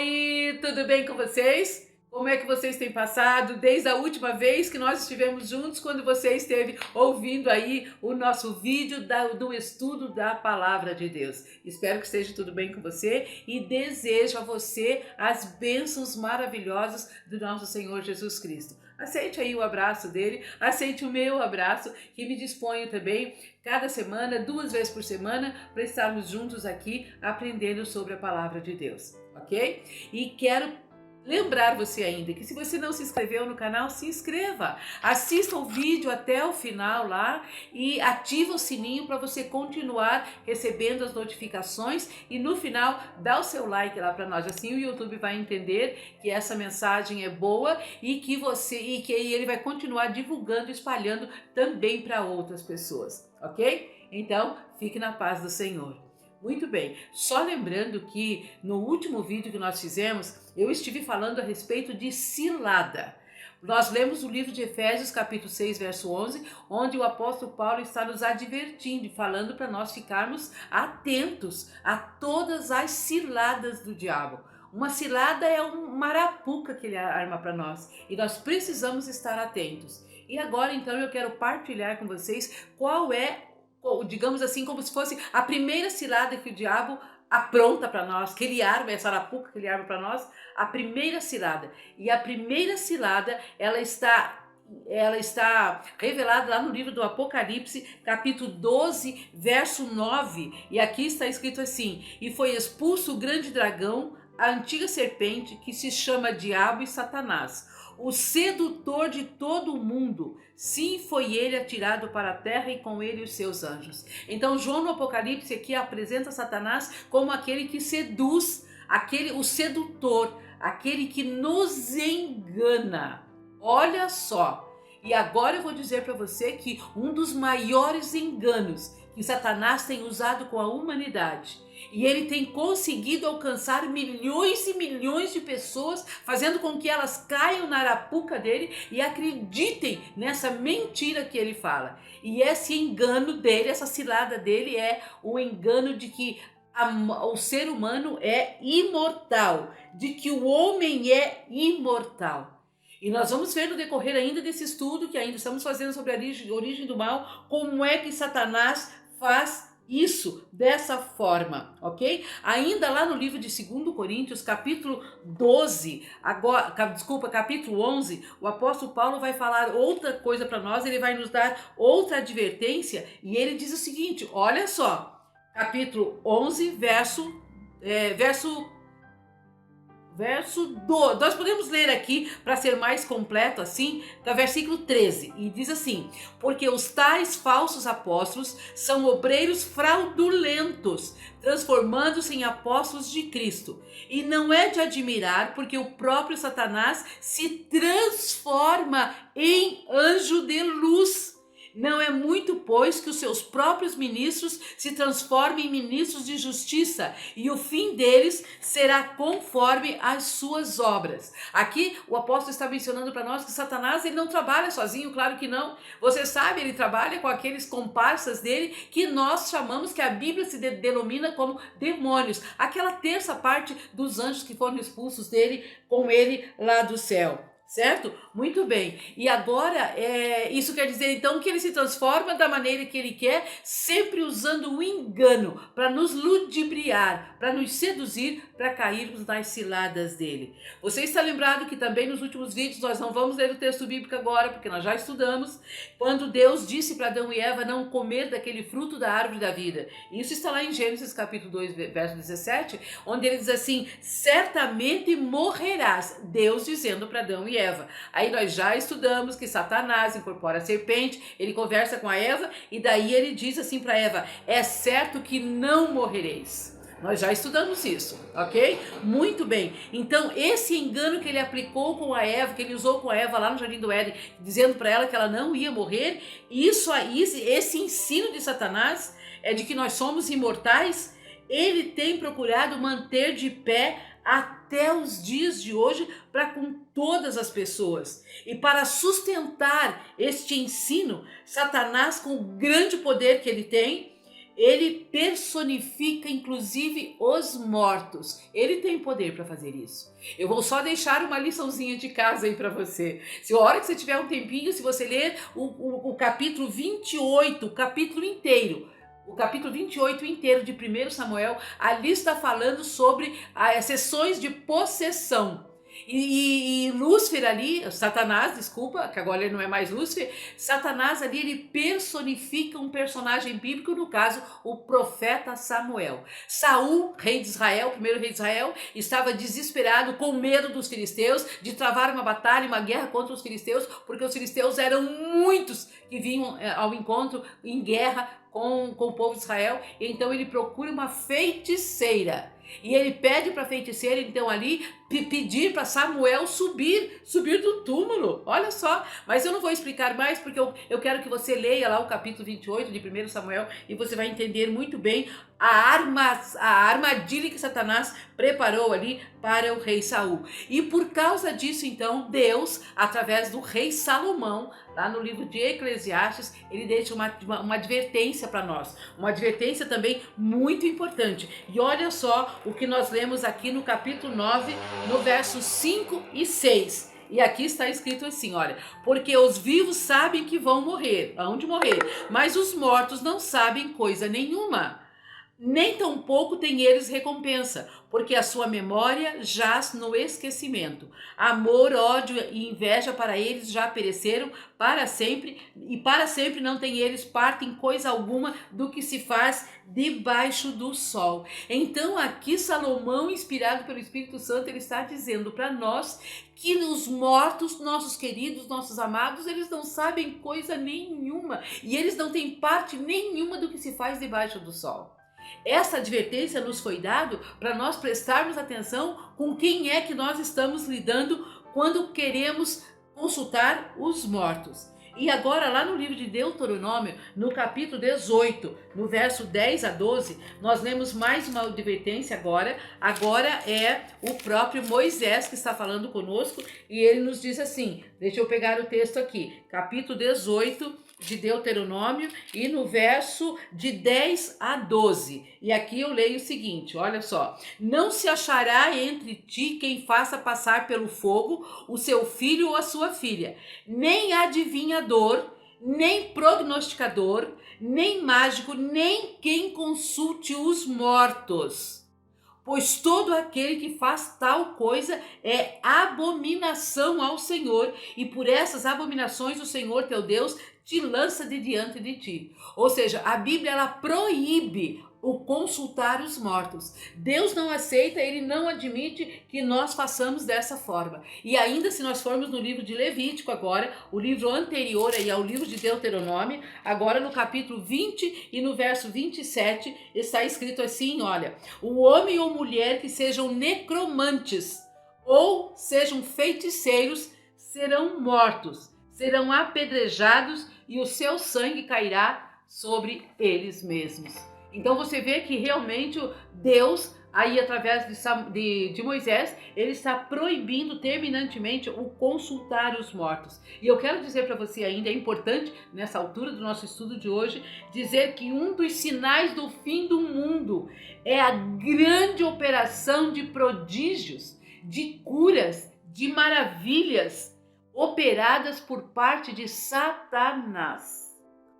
Oi, tudo bem com vocês? Como é que vocês têm passado desde a última vez que nós estivemos juntos, quando você esteve ouvindo aí o nosso vídeo do estudo da Palavra de Deus? Espero que esteja tudo bem com você e desejo a você as bênçãos maravilhosas do nosso Senhor Jesus Cristo. Aceite aí o abraço dele, aceite o meu abraço, que me disponho também cada semana, 2 vezes por semana, para estarmos juntos aqui aprendendo sobre a Palavra de Deus, ok? E quero lembrar você ainda que se você não se inscreveu no canal, se inscreva, assista o vídeo até o final lá e ativa o sininho para você continuar recebendo as notificações e no final dá o seu like lá para nós, assim o YouTube vai entender que essa mensagem é boa e que ele vai continuar divulgando e espalhando também para outras pessoas, ok? Então fique na paz do Senhor. Muito bem, só lembrando que no último vídeo que nós fizemos, eu estive falando a respeito de cilada. Nós lemos o livro de Efésios, capítulo 6, verso 11, onde o apóstolo Paulo está nos advertindo e falando para nós ficarmos atentos a todas as ciladas do diabo. Uma cilada é uma arapuca que ele arma para nós e nós precisamos estar atentos. E agora então eu quero partilhar com vocês qual é, digamos assim, como se fosse a primeira cilada que o diabo apronta para nós, que ele arma, essa arapuca que ele arma para nós, a primeira cilada. E a primeira cilada, ela está revelada lá no livro do Apocalipse, capítulo 12, verso 9. E aqui está escrito assim: e foi expulso o grande dragão, a antiga serpente, que se chama Diabo e Satanás, o sedutor de todo o mundo. Sim, foi ele atirado para a terra e com ele os seus anjos. Então João no Apocalipse aqui apresenta Satanás como aquele que seduz, o sedutor, aquele que nos engana. Olha só. E agora eu vou dizer para você que um dos maiores enganos que Satanás tem usado com a humanidade, e ele tem conseguido alcançar milhões e milhões de pessoas, fazendo com que elas caiam na arapuca dele e acreditem nessa mentira que ele fala. E esse engano dele, essa cilada dele é o engano de que o ser humano é imortal, de que o homem é imortal. E nós vamos ver no decorrer ainda desse estudo que ainda estamos fazendo sobre a origem do mal, como é que Satanás faz isso dessa forma, ok? Ainda lá no livro de 2 Coríntios, capítulo 12, capítulo 11, o apóstolo Paulo vai falar outra coisa para nós, ele vai nos dar outra advertência e ele diz o seguinte, olha só, capítulo 11, verso 12, nós podemos ler aqui para ser mais completo assim, do versículo 13, e diz assim: porque os tais falsos apóstolos são obreiros fraudulentos, transformando-se em apóstolos de Cristo. E não é de admirar, porque o próprio Satanás se transforma em anjo de luz. Não é muito, pois, que os seus próprios ministros se transformem em ministros de justiça, e o fim deles será conforme as suas obras. Aqui o apóstolo está mencionando para nós que Satanás ele não trabalha sozinho, claro que não. Você sabe, ele trabalha com aqueles comparsas dele que nós chamamos, que a Bíblia se denomina como demônios. Aquela terça parte dos anjos que foram expulsos dele, com ele lá do céu. Certo? Muito bem. E agora, isso quer dizer então que ele se transforma da maneira que ele quer, sempre usando o engano para nos ludibriar, para nos seduzir, para cairmos nas ciladas dele. Você está lembrado que também nos últimos vídeos, nós não vamos ler o texto bíblico agora, porque nós já estudamos, quando Deus disse para Adão e Eva não comer daquele fruto da árvore da vida. Isso está lá em Gênesis capítulo 2, verso 17, onde ele diz assim: certamente morrerás. Deus dizendo para Adão e Eva. Aí nós já estudamos que Satanás incorpora a serpente, ele conversa com a Eva e daí ele diz assim para Eva: é certo que não morrereis. Nós já estudamos isso, ok? Muito bem. Então, esse engano que ele aplicou com a Eva, que ele usou com a Eva lá no Jardim do Éden, dizendo para ela que ela não ia morrer, isso aí, esse ensino de Satanás, é de que nós somos imortais, ele tem procurado manter de pé até os dias de hoje para com todas as pessoas. E para sustentar este ensino, Satanás, com o grande poder que ele tem, Ele personifica inclusive os mortos. Ele tem poder para fazer isso. Eu vou só deixar uma liçãozinha de casa aí para você. Se a hora que você tiver um tempinho, se você ler o capítulo 28, o capítulo inteiro, o capítulo 28 inteiro de 1 Samuel, ali está falando sobre as sessões de possessão. E Lúcifer ali, Satanás, desculpa, que agora ele não é mais Lúcifer, Satanás ali ele personifica um personagem bíblico, no caso, o profeta Samuel. Saul, rei de Israel, primeiro rei de Israel, estava desesperado, com medo dos filisteus, de travar uma batalha, uma guerra contra os filisteus, porque os filisteus eram muitos que vinham ao encontro em guerra com o povo de Israel. Então ele procura uma feiticeira. E ele pede para a feiticeira, então, ali, pedir para Samuel subir do túmulo. Olha só, mas eu não vou explicar mais, porque eu quero que você leia lá o capítulo 28 de 1 Samuel e você vai entender muito bem a armadilha que Satanás preparou ali para o rei Saul. E por causa disso, então, Deus, através do rei Salomão, lá no livro de Eclesiastes, ele deixa uma advertência para nós. Uma advertência também muito importante. E olha só o que nós lemos aqui no capítulo 9, no versos 5 e 6. E aqui está escrito assim, olha: porque os vivos sabem que vão morrer, de morrer, mas os mortos não sabem coisa nenhuma. Nem tampouco têm eles recompensa, porque a sua memória jaz no esquecimento. Amor, ódio e inveja para eles já pereceram para sempre, e para sempre não têm eles parte em coisa alguma do que se faz debaixo do sol. Então aqui Salomão, inspirado pelo Espírito Santo, ele está dizendo para nós que os mortos, nossos queridos, nossos amados, eles não sabem coisa nenhuma, e eles não têm parte nenhuma do que se faz debaixo do sol. Essa advertência nos foi dada para nós prestarmos atenção com quem é que nós estamos lidando quando queremos consultar os mortos. E agora lá no livro de Deuteronômio, no capítulo 18, no verso 10 a 12, nós lemos mais uma advertência agora. Agora é o próprio Moisés que está falando conosco e ele nos diz assim, deixa eu pegar o texto aqui, capítulo 18 de Deuteronômio e no verso de 10 a 12. E aqui eu leio o seguinte, olha só: não se achará entre ti quem faça passar pelo fogo o seu filho ou a sua filha, nem adivinhador, nem prognosticador, nem mágico, nem quem consulte os mortos. Pois todo aquele que faz tal coisa é abominação ao Senhor, e por essas abominações o Senhor teu Deus te lança de diante de ti. Ou seja, a Bíblia ela proíbe o consultar os mortos. Deus não aceita, ele não admite que nós façamos dessa forma. E ainda se nós formos no livro de Levítico agora, o livro anterior aí ao livro de Deuteronômio, agora no capítulo 20 e no verso 27, está escrito assim, olha: o homem ou mulher que sejam necromantes ou sejam feiticeiros serão mortos, serão apedrejados e o seu sangue cairá sobre eles mesmos. Então você vê que realmente Deus, aí através de Moisés, ele está proibindo terminantemente o consultar os mortos. E eu quero dizer para você ainda, é importante nessa altura do nosso estudo de hoje, dizer que um dos sinais do fim do mundo é a grande operação de prodígios, de curas, de maravilhas operadas por parte de Satanás.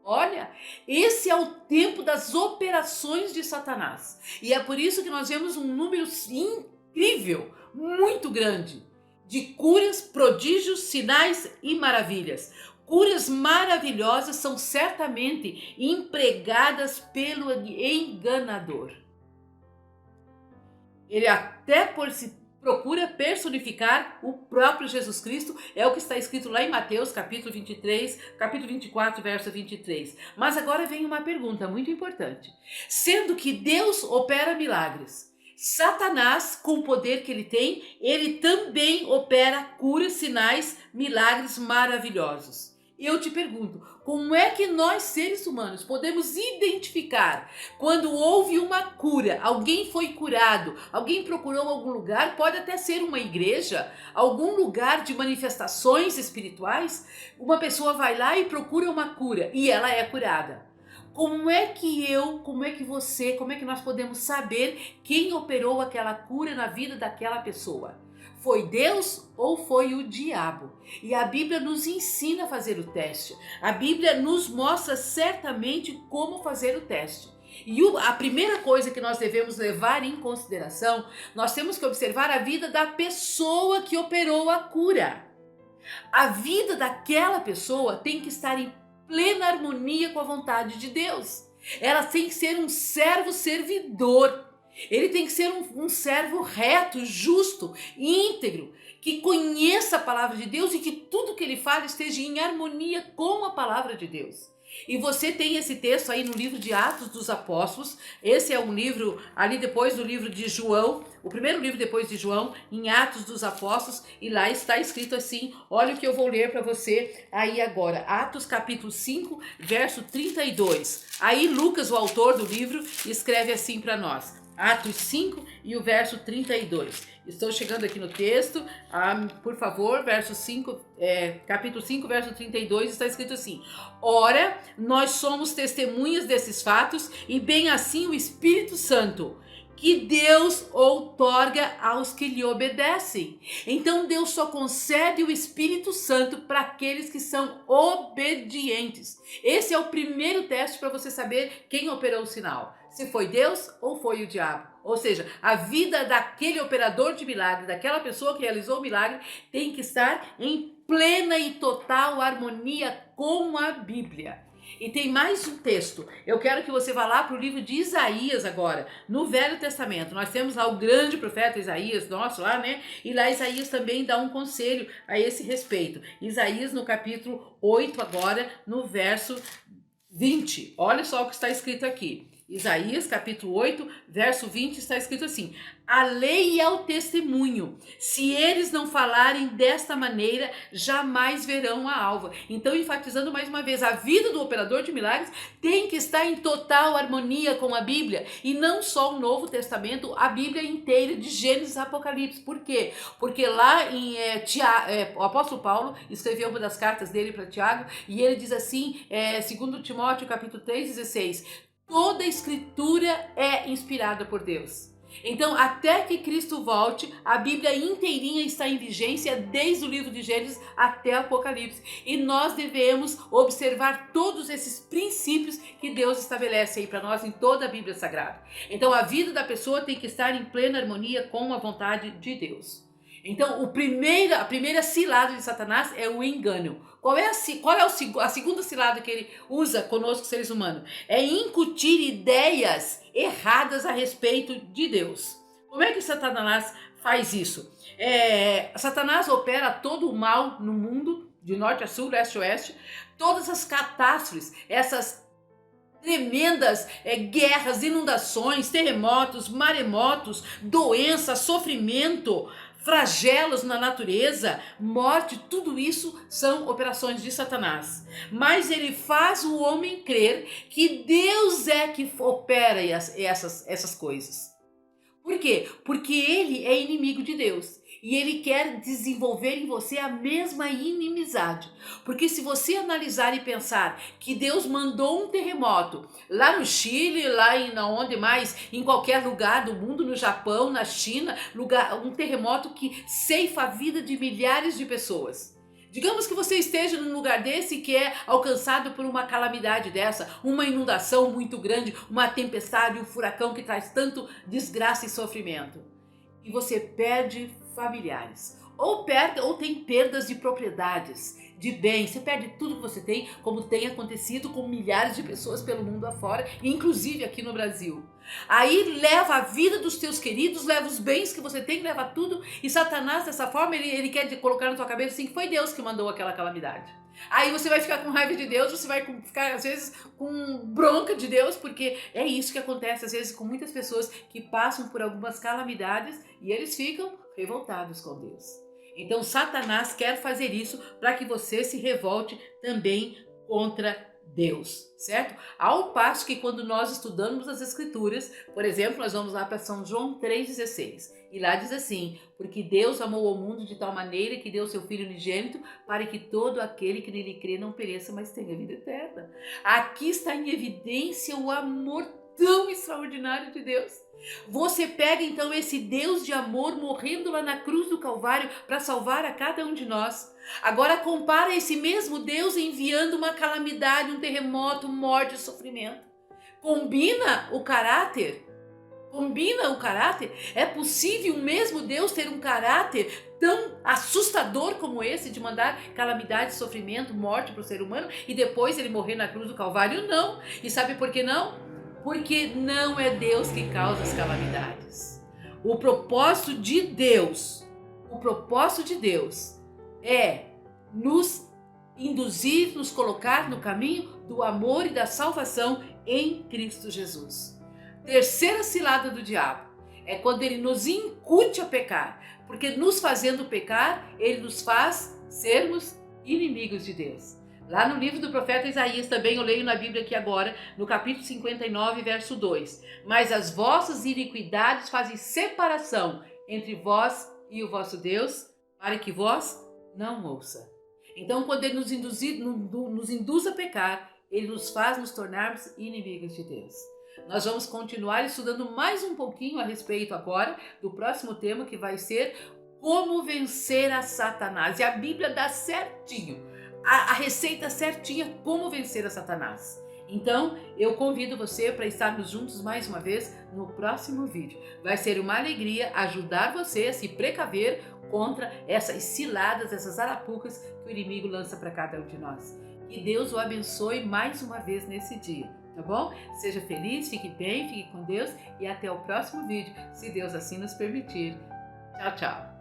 Olha, esse é o tempo das operações de Satanás. E é por isso que nós vemos um número incrível, muito grande, de curas, prodígios, sinais e maravilhas. Curas maravilhosas são certamente empregadas pelo enganador. Ele até procura personificar o próprio Jesus Cristo, é o que está escrito lá em Mateus, capítulo 23, capítulo 24, verso 23. Mas agora vem uma pergunta muito importante. Sendo que Deus opera milagres, Satanás, com o poder que ele tem, ele também opera curas, sinais, milagres maravilhosos. E eu te pergunto, como é que nós, seres humanos, podemos identificar quando houve uma cura, alguém foi curado, alguém procurou algum lugar, pode até ser uma igreja, algum lugar de manifestações espirituais, uma pessoa vai lá e procura uma cura e ela é curada. como é que você, como é que nós podemos saber quem operou aquela cura na vida daquela pessoa? Foi Deus ou foi o diabo? E a Bíblia nos ensina a fazer o teste. A Bíblia nos mostra certamente como fazer o teste. E a primeira coisa que nós devemos levar em consideração, nós temos que observar a vida da pessoa que operou a cura. A vida daquela pessoa tem que estar em plena harmonia com a vontade de Deus. Ela tem que ser um servo servidor. Ele tem que ser um servo reto, justo, íntegro, que conheça a palavra de Deus e que tudo que ele fala esteja em harmonia com a palavra de Deus. E você tem esse texto aí no livro de Atos dos Apóstolos. Esse é um livro ali depois do livro de João, o primeiro livro depois de João, em Atos dos Apóstolos, e lá está escrito assim, olha o que eu vou ler para você aí agora, Atos capítulo 5, verso 32. Aí Lucas, o autor do livro, escreve assim para nós, Atos 5 e o verso 32. Estou chegando aqui no texto, por favor, verso 5, capítulo 5, verso 32, está escrito assim: ora, nós somos testemunhas desses fatos, e bem assim o Espírito Santo, que Deus outorga aos que lhe obedecem. Então Deus só concede o Espírito Santo para aqueles que são obedientes. Esse é o primeiro teste para você saber quem operou o sinal. Se foi Deus ou foi o diabo. Ou seja, a vida daquele operador de milagre, daquela pessoa que realizou o milagre, tem que estar em plena e total harmonia com a Bíblia. E tem mais um texto. Eu quero que você vá lá para o livro de Isaías agora, no Velho Testamento. Nós temos lá o grande profeta Isaías, nosso lá, né? E lá Isaías também dá um conselho a esse respeito. Isaías no capítulo 8 agora, no verso 20. Olha só o que está escrito aqui. Isaías capítulo 8, verso 20 está escrito assim: a lei é o testemunho, se eles não falarem desta maneira, jamais verão a alva. Então, enfatizando mais uma vez, a vida do operador de milagres tem que estar em total harmonia com a Bíblia, e não só o Novo Testamento, a Bíblia inteira, de Gênesis a Apocalipse. Por quê? Porque lá em o apóstolo Paulo escreveu uma das cartas dele para Tiago, e ele diz assim, segundo Timóteo capítulo 3:16, toda a escritura é inspirada por Deus. Então, até que Cristo volte, a Bíblia inteirinha está em vigência, desde o livro de Gênesis até o Apocalipse. E nós devemos observar todos esses princípios que Deus estabelece aí para nós em toda a Bíblia Sagrada. Então, a vida da pessoa tem que estar em plena harmonia com a vontade de Deus. Então, a primeira cilada de Satanás é o engano. Qual é a segunda cilada que ele usa conosco, seres humanos? É incutir ideias erradas a respeito de Deus. Como é que Satanás faz isso? Satanás opera todo o mal no mundo, de norte a sul, leste a oeste. Todas as catástrofes, essas tremendas guerras, inundações, terremotos, maremotos, doenças, sofrimento, flagelos na natureza, morte, tudo isso são operações de Satanás. Mas ele faz o homem crer que Deus é que opera essas coisas. Por quê? Porque ele é inimigo de Deus. E ele quer desenvolver em você a mesma inimizade. Porque se você analisar e pensar que Deus mandou um terremoto lá no Chile, lá onde mais, em qualquer lugar do mundo, no Japão, na China, um terremoto que ceifa a vida de milhares de pessoas. Digamos que você esteja num lugar desse que é alcançado por uma calamidade dessa, uma inundação muito grande, uma tempestade, um furacão que traz tanto desgraça e sofrimento. E você perde familiares, ou tem perdas de propriedades, de bens, você perde tudo que você tem, como tem acontecido com milhares de pessoas pelo mundo afora, inclusive aqui no Brasil. Aí leva a vida dos teus queridos, leva os bens que você tem, leva tudo, e Satanás dessa forma, ele quer colocar na tua cabeça assim, que foi Deus que mandou aquela calamidade. Aí você vai ficar com raiva de Deus, você vai ficar às vezes com bronca de Deus, porque é isso que acontece às vezes com muitas pessoas que passam por algumas calamidades e eles ficam revoltados com Deus. Então Satanás quer fazer isso para que você se revolte também contra Deus, certo? Ao passo que quando nós estudamos as Escrituras, por exemplo, nós vamos lá para São João 3,16, e lá diz assim: porque Deus amou o mundo de tal maneira que deu seu Filho unigênito para que todo aquele que nele crê não pereça, mas tenha vida eterna. Aqui está em evidência o amor tão extraordinário de Deus. Você pega então esse Deus de amor morrendo lá na cruz do Calvário para salvar a cada um de nós. Agora compara esse mesmo Deus enviando uma calamidade, um terremoto, morte e sofrimento. Combina o caráter? Combina o caráter? É possível o mesmo Deus ter um caráter tão assustador como esse, de mandar calamidade, sofrimento, morte para o ser humano e depois ele morrer na cruz do Calvário? Não. E sabe por que não? Porque não é Deus que causa as calamidades. O propósito de Deus é nos induzir, nos colocar no caminho do amor e da salvação em Cristo Jesus. Terceira cilada do diabo é quando ele nos incute a pecar, porque nos fazendo pecar, ele nos faz sermos inimigos de Deus. Lá no livro do profeta Isaías, também eu leio na Bíblia aqui agora, no capítulo 59, verso 2. Mas as vossas iniquidades fazem separação entre vós e o vosso Deus, para que vós não ouça. Então, quando ele nos induz a pecar, ele nos faz nos tornarmos inimigos de Deus. Nós vamos continuar estudando mais um pouquinho a respeito agora do próximo tema, que vai ser como vencer a Satanás. E a Bíblia dá certinho a receita certinha como vencer a Satanás. Então, eu convido você para estarmos juntos mais uma vez no próximo vídeo. Vai ser uma alegria ajudar você a se precaver contra essas ciladas, essas arapucas que o inimigo lança para cada um de nós. Que Deus o abençoe mais uma vez nesse dia, tá bom? Seja feliz, fique bem, fique com Deus e até o próximo vídeo, se Deus assim nos permitir. Tchau, tchau.